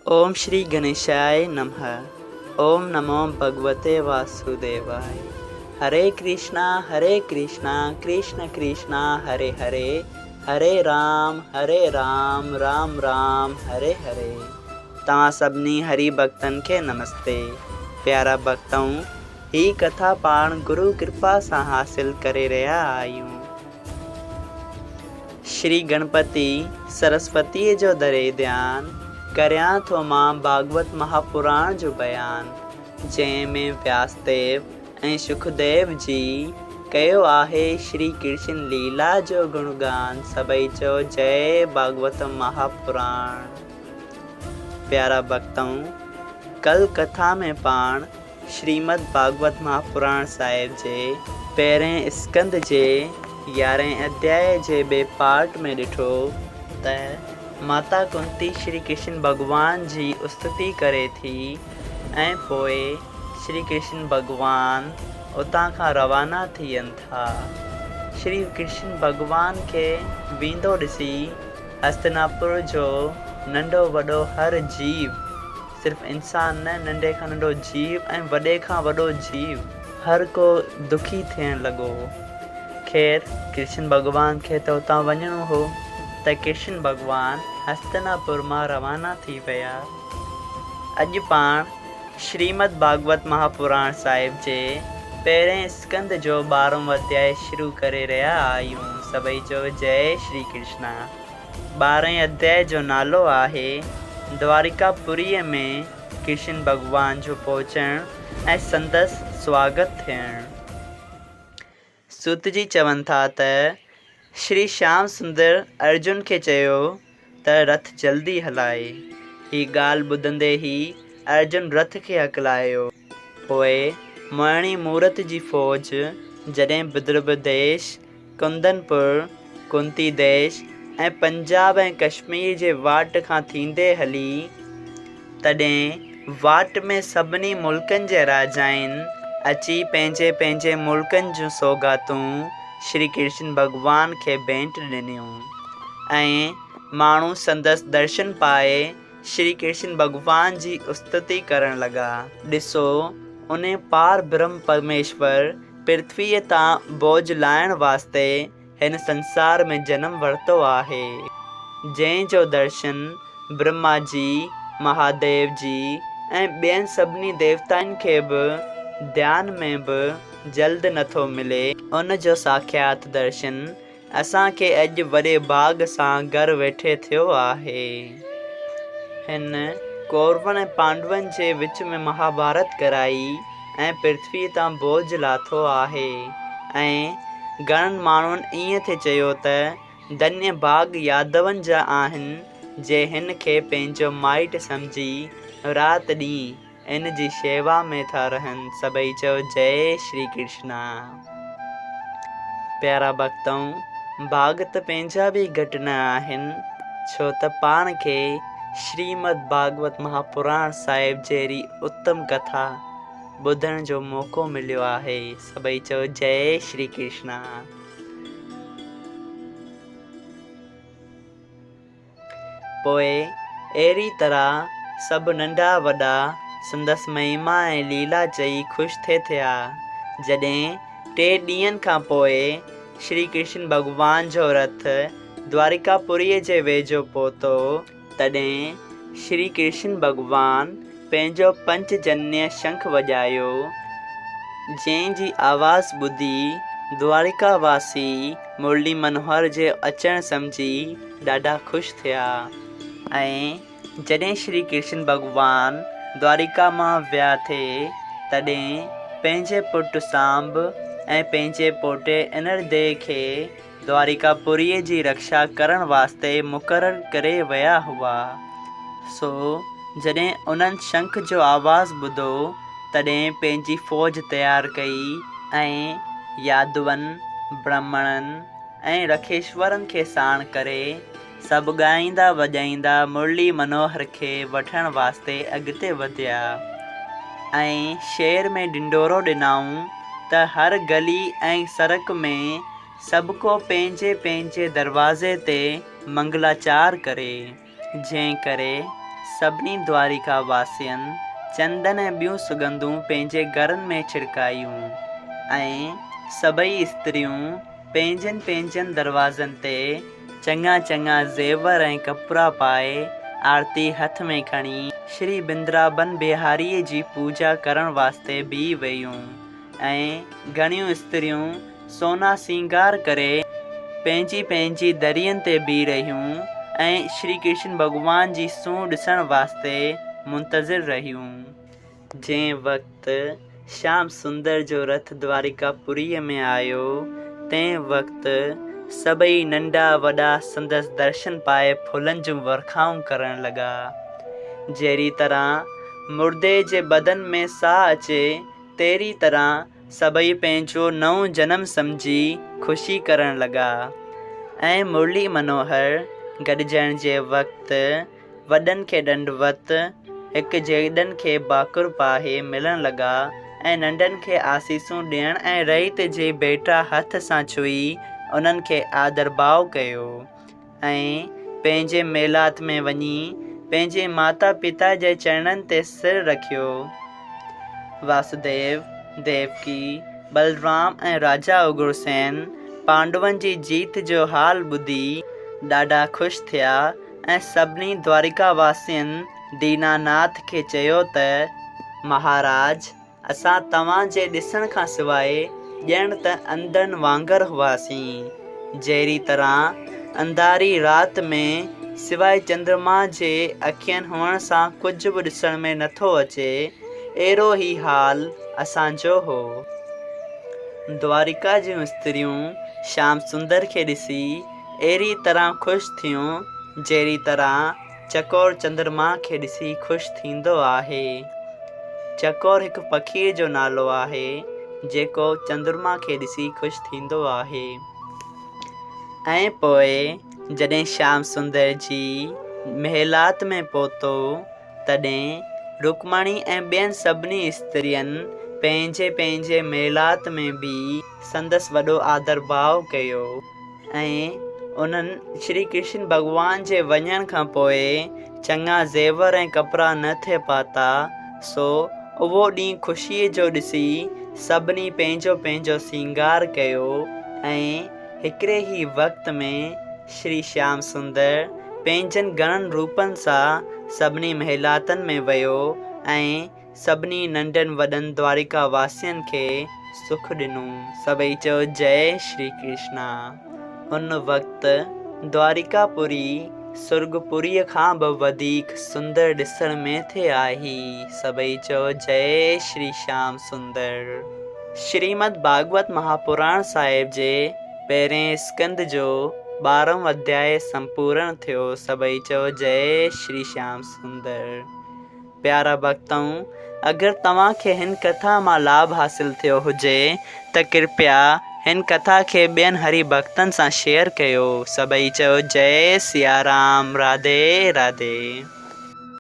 ओम श्री गणेशाय नमः। ओम नमो भगवते वासुदेवाय। हरे कृष्णा कृष्ण कृष्णा हरे हरे, हरे राम राम राम हरे हरे। तव्हां सभिनी हरि भक्तन के नमस्ते। प्यारा भक्तों, ही कथा पाण गुरु कृपा सां हासिल करे रहिया आहियूं। श्री गणपति सरस्वती जो दरे ध्यान करियां थो मां भागवत महापुराण जो बयान, जंहिंमें व्यासदेव ऐं सुखदेव जी कयो आहे श्री कृष्ण लीला जो गुणगान। सभई चओ जय भागवत महापुराण। प्यारा भक्तों, कल कथा में पाण श्रीमद् भागवत महापुराण साहिब जे पहिरें स्कंद जे 11 अध्याय जे ॿिए पार्ट में ॾिठो त माता कुंती श्री कृष्ण भगवान जी स्तुति करे थी ऐं पोइ श्री कृष्ण भगवान उतां खां रवाना थियनि था। श्री कृष्ण भगवान खे वेंदो ॾिसी हस्तिनापुर जो नंढो वॾो हर जीव, सिर्फ़ु इंसान न, नंढे खां नंढो जीव ऐं वॾे खां वॾो जीव, हर को दुखी थियण लॻो। ख़ैर, कृष्ण भगवान खे त उतां वञिणो हो त कृष्ण भगवान हस्तिनापुर मां रवाना थी विया। अॼु पाण श्रीमद् भागवत महापुराण साहिब जे पहिरें स्कंद जो 12वां अध्याय शुरू करे रहिया आहियूं। सभई चओ जय श्री कृष्णा। 12वें अध्याय जो नालो आहे द्वारिकापुरीअ में कृष्ण भगवान जो पहुचण ऐं संदसि स्वागत थियण। सूत जी चवनि था त श्री श्याम सुंदर अर्जुन खे चयो त रथ जल्दी हलाए। ही ॻाल्हि ॿुधंदे ई अर्जुन रथ खे हकलायो। पोइ मोहिणी मूरत जी फ़ौज जॾहिं विदर्भ देश, कुंदनपुर, कुंती देश ऐं पंजाब ऐं कश्मीर जे वाट खां थींदे हली, तॾहिं वाट में सभिनी मुल्कनि जे राजाइनि अची पंहिंजे पंहिंजे मुल्कनि जूं सौगातूं श्री कृष्ण भगवान खे भेंट ॾिनियूं ऐं माण्हू संदसि दर्शन पाए श्री कृष्ण भगवान जी स्तुति करण लॻा। ॾिसो, उन पार ब्रह्म परमेश्वर पृथ्वीअ तां बोझ लाहिण वास्ते हिन संसार में जनम वरितो आहे, जंहिंजो दर्शन ब्रह्मा जी, महादेव जी ऐं ॿियनि सभिनी देवताउनि खे बि ध्यान में बि जल्द नथो मिले। उन जो साक्षात दर्शन असांखे अॼु वॾे भाग सां घर वेठे थियो आहे। हिन कौरवनि ऐं पांडवनि जे विच में महाभारत कराई ऐं पृथ्वी तां बोझ लाथो आहे ऐं घणनि माण्हुनि ईअं थे चयो त धन्य भाग यादवनि जा आहिनि जे हिन खे पंहिंजो माइट सम्झी राति ॾींहुं इन जी शेवा में था रहनि। सभई चओ जय श्री कृष्णा। प्यारा भक्तों, भाॻत पंहिंजा बि घटि न आहिनि, छो त पाण खे श्रीमद् भागवत महापुराण साहिब जहिड़ी उत्तम कथा ॿुधण जो मौक़ो मिलियो आहे। सभई चओ जय श्री कृष्णा। पोइ अहिड़ी तरह सभु नंढा वॾा संदसि महिमा ऐं लीला चई ख़ुशि थिए थिया। जॾहिं 3 ॾींहंनि खां पोइ श्री कृष्ण भगवान जो रथ द्वारिकापुरीअ जे वेझो पहुतो, तॾहिं श्री कृष्ण भगवान पंहिंजो पंचजन्य शंख वॼायो, जंहिंजी आवाज़ ॿुधी द्वारिकावासी मुरली मनोहर जे अचणु सम्झी ॾाढा ख़ुशि थिया। ऐं जॾहिं श्री कृष्ण भगवान द्वारिका मां विया थिए, तॾहिं पंहिंजे पुटु सांब ऐं पंहिंजे पोटे इनरदेव खे द्वारिकापुरीअ जी रक्षा करण वास्ते मुक़ररु करे विया हुआ। सो जॾहिं उन्हनि शंख जो आवाज़ ॿुधो, तॾहिं पंहिंजी फ़ौज तयारु कई ऐं यादवनि, ब्राह्मणनि ऐं रखेश्वरनि खे साण करे सभु ॻाईंदा वॼाईंदा मुरली मनोहर खे वठण वास्ते अॻिते वधिया ऐं शहर में ढिंढोरो ॾिनऊं त हर गली ऐं सड़क में सभु को पंहिंजे पंहिंजे दरवाज़े ते मंगलाचार करे, जंहिं करे सभिनी द्वारिका वासियनि चंदन ऐं ॿियूं सुगंधूं पंहिंजे घरनि में छिड़कायूं ऐं सभई स्त्रियूं पंहिंजनि पंहिंजनि दरवाज़नि ते चङा चङा ज़ेवर ऐं कपिड़ा पाए आरती हथ में खणी श्री बिंद्राबन बिहारीअ जी पूजा करण वास्ते बीह वयूं ऐं घणियूं स्त्रियूं सोना सींगार करे पंहिंजी पंहिंजी दरियनि ते बीह रहियूं ऐं श्री कृष्ण भॻवान जी सूंहुं ॾिसण वास्ते मुंतज़िर रहियूं। जंहिं वक़्तु श्याम सुंदर जो रथ द्वारिकापुरीअ में आयो तंहिं वक़्तु सभई नंढा वॾा संदसि दर्शन पाए फुलनि जूं वर्खाऊं करण लॻा। जहिड़ी तरह मुर्दे जे बदन में साह अचे तहिड़ी तरह सभई पंहिंजो नओं जनम सम्झी ख़ुशी करण लॻा ऐं मुरली मनोहर गॾिजण जे वक़्तु वॾनि खे ॾंडवत हिकु जेॾनि खे बाकुर पाहे मिलण लॻा ऐं नंढनि खे आसीसूं ॾियण ऐं रहित जे बेटा हथ सां छुई उन्हनि खे आदर भाव कयो ऐं पंहिंजे मेलात में वञी पंहिंजे माता पिता जे चरणनि ते सिर रखियो। वासुदेव, देवकी, बलराम ऐं राजा उग्रसेन पांडवनि जी जीत जो हाल ॿुधी ॾाढा ख़ुशि थिया ऐं सभिनी द्वारिका वासियुनि दीनानाथ खे चयो त महाराज, असां तव्हांजे ॾिसण खां सवाइ ॼण त अंधनि वांगुर हुआसीं। जहिड़ी तरह अंधारी राति में सवाइ चंद्रमा जे अखियुनि हुअण सां कुझु बि ॾिसण में नथो अचे, अहिड़ो ई हाल असांजो हो। द्वारिका जूं स्त्रियूं श्याम सुंदर खे ॾिसी अहिड़ी तरह ख़ुशि थियूं जहिड़ी तरह चकोर चंद्रमा खे ॾिसी ख़ुशि थींदो आहे। चकोर हिकु पखीअ जो नालो आहे जेको चंद्रमा खे ॾिसी ख़ुशि थींदो आहे। ऐं पोइ जॾहिं श्याम सुंदर जी महिलात में पहुतो तॾहिं रुक्मणी ऐं ॿियनि सभिनी स्त्रियनि पंहिंजे पंहिंजे महिलात में बि संदसि वॾो आदर भाव कयो ऐं उन्हनि श्री कृष्ण भॻवान जे वञण खां पोइ चङा ज़ेवर ऐं कपिड़ा न थे पाता, सो उहो ॾींहुं ख़ुशीअ जो ॾिसी सभिनी पंहिंजो पंहिंजो सींगार कयो ऐं हिकिड़े ई वक़्त में श्री श्याम सुंदर पंहिंजनि घणनि रूपनि सां सभिनी महिलातनि में वियो ऐं सभिनी नंढनि वॾनि द्वारिका वासियुनि खे सुख ॾिनो। सभई चयो जय श्री कृष्णा। उन वक़्तु द्वारिकापुरी सुर्गपुरीअ खां बि वधीक सुंदर ॾिसण में थे आई। सभई चयो जय श्री श्याम सुंदर। श्रीमद भागवत महापुराण साहिब जे पहिरें स्कंद जो 12वां अध्याय संपूर्ण थियो। सभई चयो जय श्री श्याम सुंदर। प्यारा भक्तों, अगरि तव्हांखे हिन कथा मां लाभ हासिल थियो हुजे त कृपया हिन कथा खे ॿियनि हरि भक्तनि सां शेयर कयो। सभई चयो जय सिया राम। राधे राधे।